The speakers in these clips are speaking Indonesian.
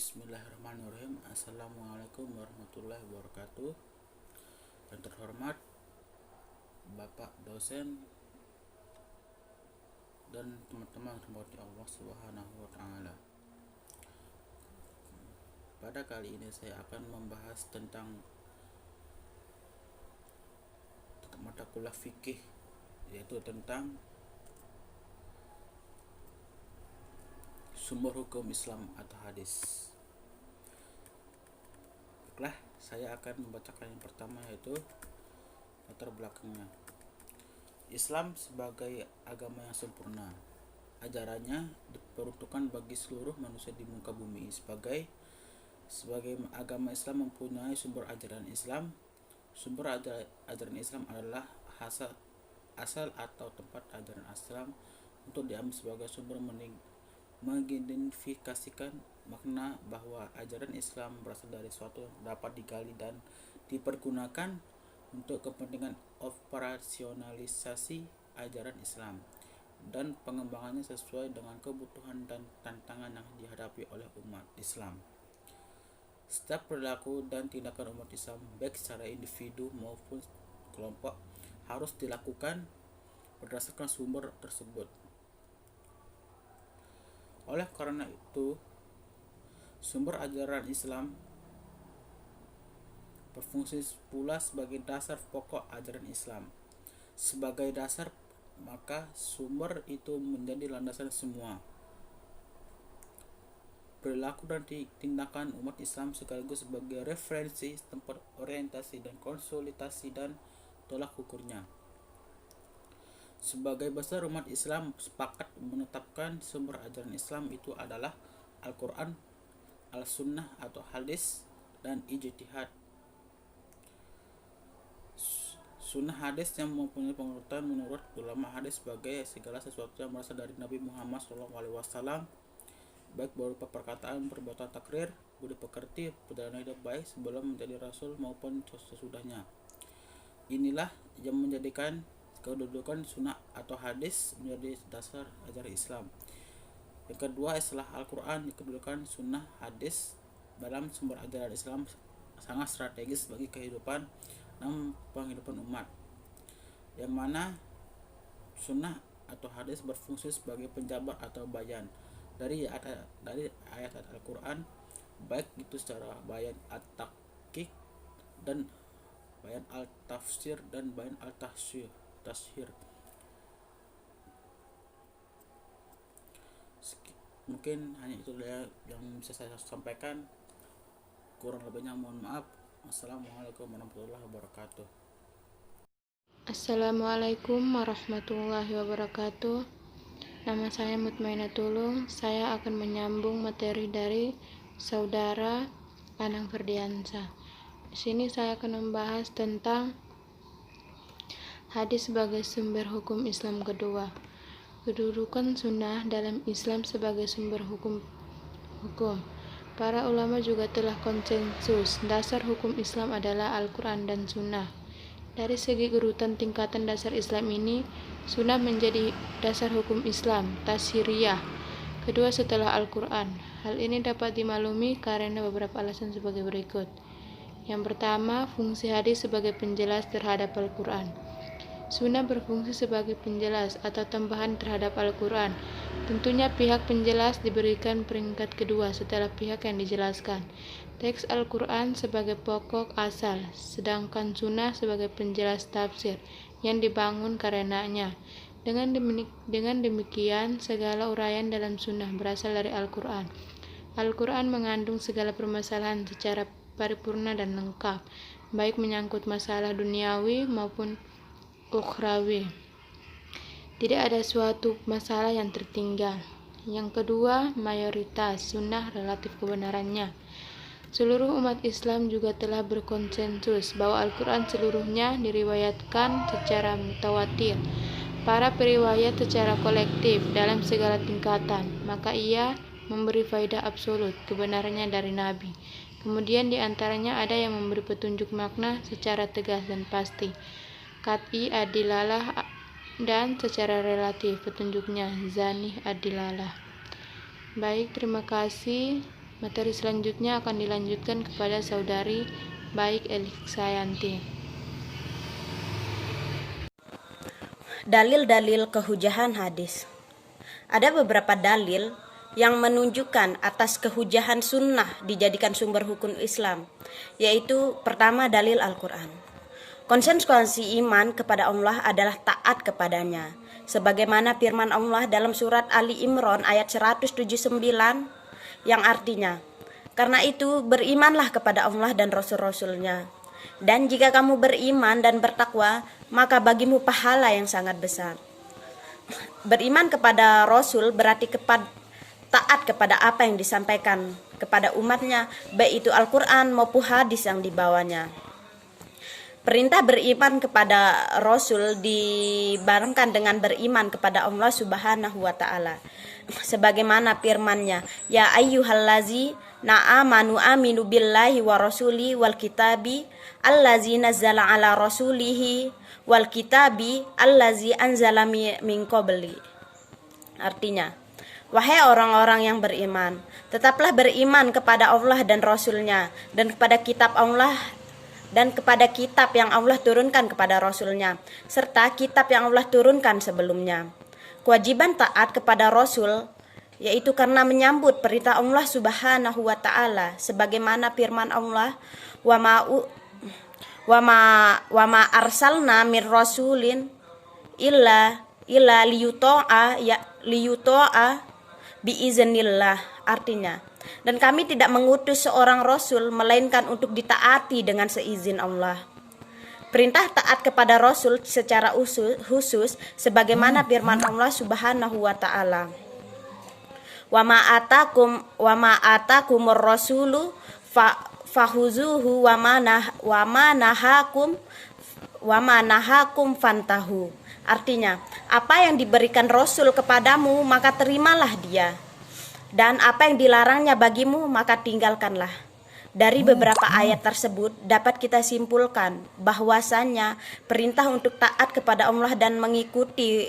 Bismillahirrahmanirrahim. Assalamualaikum warahmatullahi wabarakatuh. Yang terhormat Bapak dosen dan teman-teman rahmati Allah Subhanahu wa taala. Pada kali ini saya akan membahas tentang mata kuliah fikih, yaitu tentang sumber hukum Islam atau hadis. Baiklah, saya akan membacakan yang pertama, yaitu latar belakangnya. Islam sebagai agama yang sempurna. Ajarannya diperuntukkan bagi seluruh manusia di muka bumi. Sebagai agama Islam mempunyai sumber ajaran Islam. Sumber ajaran Islam adalah asal atau tempat ajaran Islam untuk diambil sebagai sumber mengidentifikasikan makna bahwa ajaran Islam berasal dari suatu yang dapat digali dan dipergunakan untuk kepentingan operasionalisasi ajaran Islam dan pengembangannya sesuai dengan kebutuhan dan tantangan yang dihadapi oleh umat Islam. Setiap perilaku dan tindakan umat Islam, baik secara individu maupun kelompok, harus dilakukan berdasarkan sumber tersebut. Oleh karena itu, sumber ajaran Islam berfungsi pula sebagai dasar pokok ajaran Islam. Sebagai dasar, maka sumber itu menjadi landasan semua perilaku dan tindakan umat Islam, sekaligus sebagai referensi, tempat orientasi dan konsolidasi dan tolak ukurnya. Sebagai besar umat Islam sepakat menetapkan sumber ajaran Islam itu adalah Al-Quran, Al-Sunnah atau hadis, dan ijtihad. Sunnah hadis yang mempunyai pengurutan menurut ulama hadis sebagai segala sesuatu yang berasal dari Nabi Muhammad SAW, baik berupa perkataan, perbuatan, takrir, budi pekerti, perjalanan hidup baik sebelum menjadi rasul maupun sesudahnya. Inilah yang menjadikan kedudukan sunnah atau hadis menjadi dasar ajaran Islam. Yang kedua, setelah Al-Quran, kedudukan sunnah hadis dalam sumber ajaran Islam sangat strategis bagi kehidupan dan penghidupan umat, yang mana sunnah atau hadis berfungsi sebagai penjabar atau bayan dari ayat Al-Quran, baik itu secara bayan at-tahqiq dan bayan al-tafsir dan bayan al-tashhir. Mungkin hanya itu yang bisa saya sampaikan. Kurang lebihnya mohon maaf. Assalamualaikum warahmatullahi wabarakatuh. Assalamualaikum warahmatullahi wabarakatuh. Nama saya Mutmainah Tulung. Saya akan menyambung materi dari Saudara Anang Ferdiansa. Di sini saya akan membahas tentang hadis sebagai sumber hukum Islam kedua. Kedudukan sunnah dalam Islam sebagai sumber hukum. Para ulama juga telah konsensus dasar hukum Islam adalah Al-Quran dan Sunnah. Dari segi urutan tingkatan dasar Islam ini, Sunnah menjadi dasar hukum Islam, tasiriyah, kedua setelah Al-Quran. Hal ini dapat dimaklumi karena beberapa alasan sebagai berikut. Yang pertama, fungsi hadis sebagai penjelas terhadap Al-Quran. Sunnah berfungsi sebagai penjelas atau tambahan terhadap Al-Quran. Tentunya pihak penjelas diberikan peringkat kedua setelah pihak yang dijelaskan. Teks Al-Quran sebagai pokok asal, sedangkan Sunnah sebagai penjelas tafsir yang dibangun karenanya. Dengan demikian, segala uraian dalam Sunnah berasal dari Al-Quran. Al-Quran mengandung segala permasalahan secara paripurna dan lengkap, baik menyangkut masalah duniawi maupun ukhrawi. Tidak ada suatu masalah yang tertinggal. Yang kedua, mayoritas sunnah relatif kebenarannya. Seluruh umat Islam juga telah berkonsensus bahwa Al-Quran seluruhnya diriwayatkan secara mutawatir, para periwayat secara kolektif dalam segala tingkatan, maka ia memberi faedah absolut kebenarannya dari Nabi. Kemudian di antaranya ada yang memberi petunjuk makna secara tegas dan pasti, qat'i adilalah, dan secara relatif petunjuknya zanih adilalah. Baik, terima kasih. Materi selanjutnya akan dilanjutkan kepada saudari Baik Eliksayanti. Dalil-dalil kehujahan hadis. Ada beberapa dalil yang menunjukkan atas kehujahan sunnah dijadikan sumber hukum Islam, yaitu pertama dalil Al-Quran. Konsekuensi iman kepada Allah adalah taat kepadanya, sebagaimana firman Allah dalam surat Ali Imran ayat 179 yang artinya, karena itu berimanlah kepada Allah dan Rasul-Rasulnya, dan jika kamu beriman dan bertakwa, maka bagimu pahala yang sangat besar. Beriman kepada Rasul berarti taat kepada apa yang disampaikan kepada umatnya, baik itu Al-Quran maupun hadis yang dibawanya. Perintah beriman kepada Rasul dibarengkan dengan beriman kepada Allah Subhanahu wa Ta'ala, sebagaimana firman-Nya, ya ayyuhallazi na'amanu aminu billahi wa rasuli wal kitabi allazi nazzala ala rasulihi wal kitabi allazi anzala min qabli. Artinya, wahai orang-orang yang beriman, tetaplah beriman kepada Allah dan Rasul-Nya, dan kepada kitab Allah, dan kepada kitab yang Allah turunkan kepada Rasul-Nya, serta kitab yang Allah turunkan sebelumnya. Kewajiban taat kepada Rasul yaitu karena menyambut perintah Allah Subhanahu wa Ta'ala, sebagaimana firman Allah, wa ma arsalna mir rasulin illa liyuta'a biiznillah. Artinya, dan kami tidak mengutus seorang rasul melainkan untuk ditaati dengan seizin Allah. Perintah taat kepada Rasul secara khusus sebagaimana firman Allah Subhanahu wa Ta'ala, wa ma atakumur rasulu fahuzuhu wa ma nahakum fantahu. Artinya, apa yang diberikan Rasul kepadamu maka terimalah dia, dan apa yang dilarangnya bagimu maka tinggalkanlah. Dari beberapa ayat tersebut dapat kita simpulkan bahwasannya perintah untuk taat kepada Allah dan mengikuti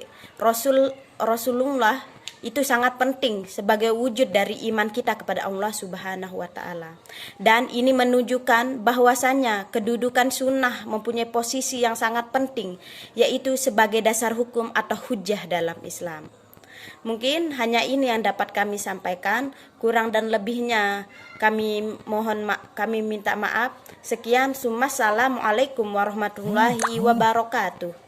Rasulullah itu sangat penting sebagai wujud dari iman kita kepada Allah Subhanahu wa Ta'ala. Dan ini menunjukkan bahwasannya kedudukan sunnah mempunyai posisi yang sangat penting, yaitu sebagai dasar hukum atau hujjah dalam Islam. Mungkin hanya ini yang dapat kami sampaikan, kurang dan lebihnya kami minta maaf. Sekian, assalamualaikum warahmatullahi wabarakatuh.